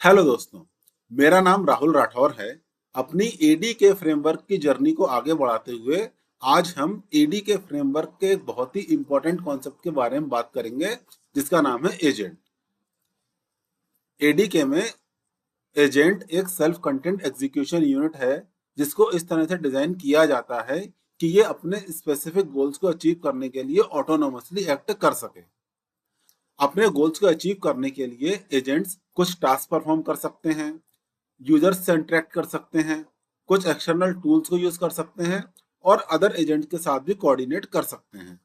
Hello दोस्तों, मेरा नाम राहुल राठौर है। अपनी एडी के फ्रेमवर्क की जर्नी को आगे बढ़ाते हुए आज हम एडी के फ्रेमवर्क के एक बहुत ही इंपॉर्टेंट कॉन्सेप्ट के बारे में बात करेंगे, जिसका नाम है एजेंट। एडी के में एजेंट एक सेल्फ कंटेंट एग्जीक्यूशन यूनिट है, जिसको इस तरह से डिजाइन किया जाता है कि ये अपने स्पेसिफिक गोल्स को अचीव करने के लिए ऑटोनोमसली एक्ट कर सके। अपने गोल्स को अचीव करने के लिए एजेंट्स कुछ टास्क परफॉर्म कर सकते हैं, यूजर्स से इंटरेक्ट कर सकते हैं, कुछ एक्सटर्नल टूल्स को यूज कर सकते हैं और अदर एजेंट्स के साथ भी कोऑर्डिनेट कर सकते हैं।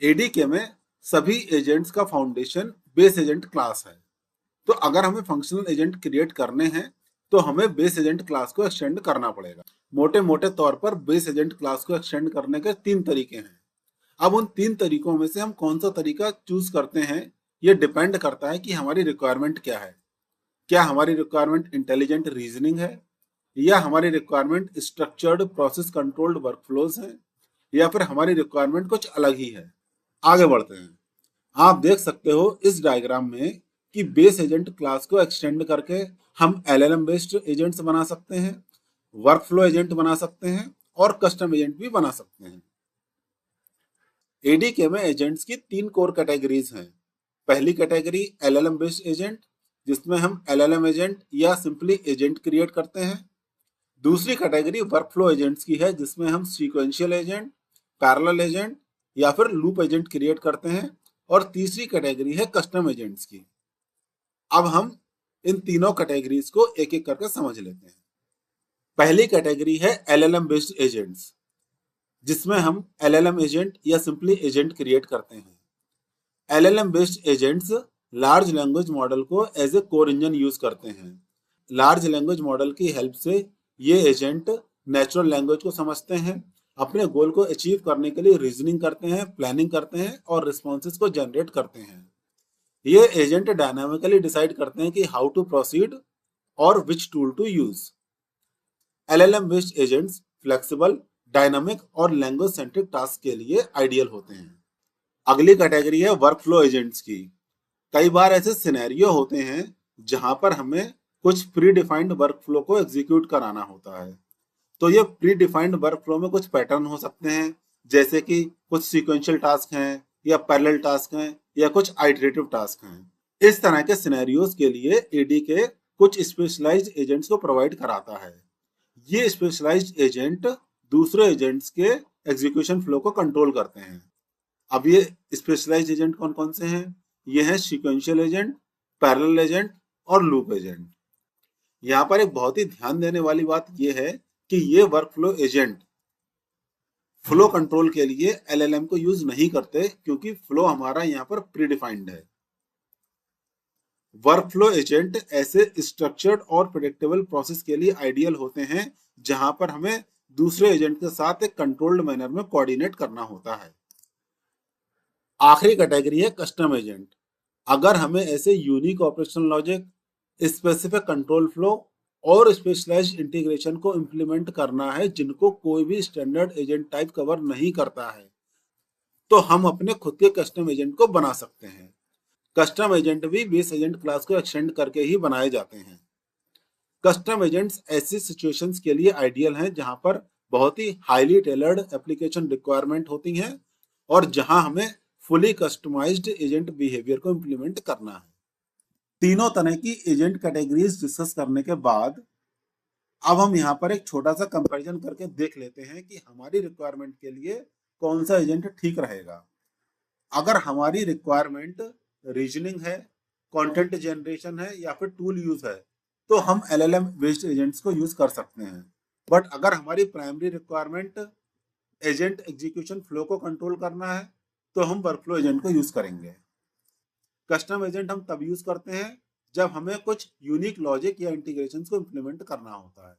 एडीके में सभी एजेंट्स का फाउंडेशन बेस एजेंट क्लास है। तो अगर हमें फंक्शनल एजेंट क्रिएट करने हैं तो हमें बेस एजेंट क्लास को एक्सटेंड करना पड़ेगा। मोटे मोटे तौर पर बेस एजेंट क्लास को एक्सटेंड करने के 3 तरीके हैं। अब उन 3 तरीकों में से हम कौन सा तरीका चूज करते हैं, ये डिपेंड करता है कि हमारी रिक्वायरमेंट क्या है। क्या हमारी रिक्वायरमेंट इंटेलिजेंट रीजनिंग है, या हमारी requirement structured process controlled workflows है, या फिर हमारी रिक्वायरमेंट कुछ अलग ही है। आगे बढ़ते हैं। आप देख सकते हो इस डायग्राम में कि बेस एजेंट क्लास को एक्सटेंड करके हम एलएलएम बेस्ड एजेंट्स बना सकते हैं, वर्कफ्लो एजेंट बना सकते हैं और कस्टम एजेंट भी बना सकते हैं। एडीके में एजेंट्स की 3 कोर कैटेगरीज हैं। पहली कैटेगरी एलएलएम बेस्ड एजेंट, जिसमें हम एलएलएम एजेंट या सिंपली एजेंट क्रिएट करते हैं। दूसरी कैटेगरी वर्कफ्लो एजेंट्स की है, जिसमें हम सीक्वेंशियल एजेंट, पैरेलल एजेंट या फिर लूप एजेंट क्रिएट करते हैं। और तीसरी कैटेगरी है कस्टम एजेंट्स की। अब हम इन तीनों कैटेगरीज को एक एक करके समझ लेते हैं। पहली कैटेगरी है एलएलएम बेस्ड एजेंट्स, जिसमें हम एलएलएम एजेंट या सिंपली एजेंट क्रिएट करते हैं। LLM based agents large language model को as a core engine use करते हैं। लार्ज लैंग्वेज मॉडल की हेल्प से ये एजेंट नेचुरल लैंग्वेज को समझते हैं, अपने गोल को अचीव करने के लिए रीजनिंग करते हैं, प्लानिंग करते हैं और रिस्पॉन्सेज को जनरेट करते हैं। ये एजेंट डायनामिकली डिसाइड करते हैं कि हाउ टू प्रोसीड और which tool to use. LLM based agents flexible, dynamic और लैंग्वेज सेंट्रिक टास्क के लिए आइडियल होते हैं। अगली कैटेगरी है वर्कफ्लो एजेंट्स की। कई बार ऐसे सिनेरियो होते हैं जहां पर हमें कुछ प्री डिफाइंड वर्कफ्लो को एग्जीक्यूट कराना होता है। तो ये प्री डिफाइंड वर्कफ्लो में कुछ पैटर्न हो सकते हैं, जैसे कि कुछ सीक्वेंशियल टास्क हैं या पैरेलल टास्क हैं या कुछ आइटरेटिव टास्क हैं। इस तरह के सिनेरियोज के लिए एडी के कुछ स्पेशलाइज्ड एजेंट्स को प्रोवाइड कराता है। ये स्पेशलाइज्ड एजेंट दूसरे एजेंट्स के एग्जीक्यूशन फ्लो को कंट्रोल करते हैं। अब ये स्पेशलाइज्ड एजेंट कौन कौन से हैं? ये हैं सीक्वेंशियल एजेंट, पैरेलल एजेंट और लूप एजेंट। यहाँ पर एक बहुत ही ध्यान देने वाली बात यह है कि ये वर्कफ्लो एजेंट फ्लो कंट्रोल के लिए एलएलएम को यूज नहीं करते, क्योंकि फ्लो हमारा यहाँ पर प्रीडिफाइंड है। वर्कफ्लो एजेंट ऐसे स्ट्रक्चर्ड और प्रेडिक्टेबल प्रोसेस के लिए आइडियल होते हैं जहां पर हमें दूसरे एजेंट के साथ एक कंट्रोल्ड मैनर में कोऑर्डिनेट करना होता है। आखिरी कैटेगरी है कस्टम एजेंट। अगर हमें ऐसे unique operational logic, specific control flow और स्पेशलाइज्ड इंटीग्रेशन को इंप्लीमेंट करना है जिनको कोई भी स्टैंडर्ड एजेंट टाइप कवर नहीं करता है, तो हम अपने खुद के कस्टम एजेंट को बना सकते हैं। कस्टम एजेंट भी बेस एजेंट क्लास को एक्सटेंड करके ही बनाए जाते हैं। कस्टम एजेंट्स ऐसी सिचुएशंस के लिए आइडियल हैं जहां पर बहुत ही हाईली टेलर्ड एप्लीकेशन रिक्वायरमेंट होती हैं और जहां हमें फुली कस्टमाइज्ड एजेंट बिहेवियर को इंप्लीमेंट करना है। तीनों तरह की एजेंट कैटेगरीज डिस्कस करने के बाद अब हम यहाँ पर एक छोटा सा कंपैरिजन करके देख लेते हैं कि हमारी रिक्वायरमेंट के लिए कौन सा एजेंट ठीक रहेगा। अगर हमारी रिक्वायरमेंट रीजनिंग है, कंटेंट जनरेशन है या फिर टूल यूज है, तो हम एलएलएम बेस्ड एजेंट्स को यूज कर सकते हैं। बट अगर हमारी primary requirement agent execution flow को कंट्रोल करना है, तो हम वर्कफ्लो एजेंट को यूज करेंगे। कस्टम एजेंट हम तब यूज करते हैं जब हमें कुछ यूनिक लॉजिक या इंटीग्रेशन को इंप्लीमेंट करना होता है।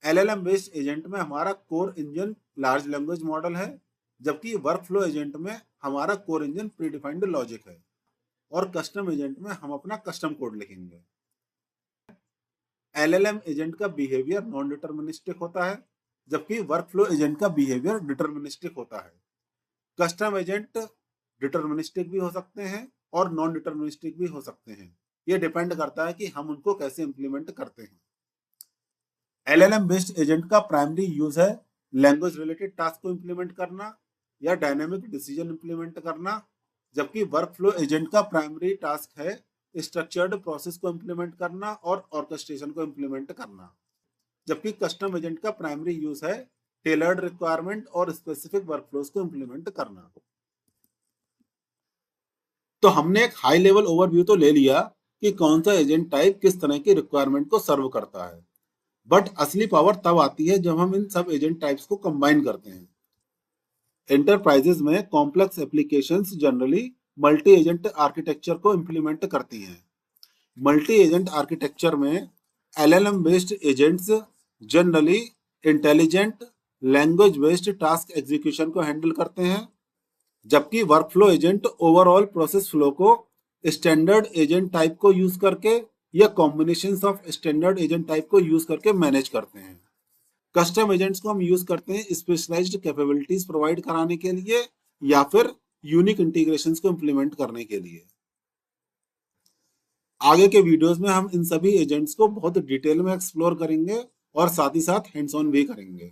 एलएलएम बेस्ड एजेंट में हमारा core engine large language model है, जबकि वर्कफ्लो एजेंट में हमारा कोर इंजन प्रीडिफाइंड लॉजिक है और कस्टम एजेंट में हम अपना कस्टम कोड लिखेंगे। एलएलएम एजेंट का बिहेवियर नॉन डिटर्मिनिस्टिक होता है, जबकि वर्कफ्लो एजेंट का बिहेवियर डिटर्मिनिस्टिक होता है। कस्टम एजेंट डिटर्मिनिस्टिक भी हो सकते हैं और नॉन डिटर्मिनिस्टिक भी हो सकते हैं। ये डिपेंड करता है कि हम उनको कैसे इंप्लीमेंट करते हैं। एलएलएम बेस्ड एजेंट का प्राइमरी यूज है लैंग्वेज रिलेटेड टास्क को इंप्लीमेंट करना या डायनेमिक डिसीजन इंप्लीमेंट करना, जबकि वर्कफ्लो एजेंट का प्राइमरी टास्क है स्ट्रक्चर्ड प्रोसेस को इंप्लीमेंट करना और ऑर्केस्ट्रेशन को इंप्लीमेंट करना, जबकि कस्टम एजेंट का प्राइमरी यूज है टेलर्ड रिक्वायरमेंट और स्पेसिफिक वर्कफ्लोज को इंप्लीमेंट करना। तो हमने एक हाई लेवल ओवरव्यू तो ले लिया कि कौन सा एजेंट टाइप किस तरह की रिक्वायरमेंट को सर्व करता है, बट असली पावर तब आती है जब हम इन सब एजेंट टाइप्स को कंबाइन करते हैं। एंटरप्राइजेज में complex applications generally multi agent architecture को इंप्लीमेंट करती हैं। मल्टी एजेंट आर्किटेक्चर में LLM based agents generally intelligent language based task execution को हैंडल करते हैं, जबकि workflow agent overall process flow को स्टैंडर्ड एजेंट टाइप को यूज करके या combinations of standard agent type को यूज करके मैनेज करते हैं। कस्टम एजेंट्स को हम यूज करते हैं स्पेशलाइज्ड कैपेबिलिटीज प्रोवाइड कराने के लिए या फिर यूनिक इंटीग्रेशंस को इंप्लीमेंट करने के लिए। आगे के वीडियोस में हम इन सभी एजेंट्स को बहुत डिटेल में एक्सप्लोर करेंगे और साथ ही साथ हैंड्स ऑन भी करेंगे।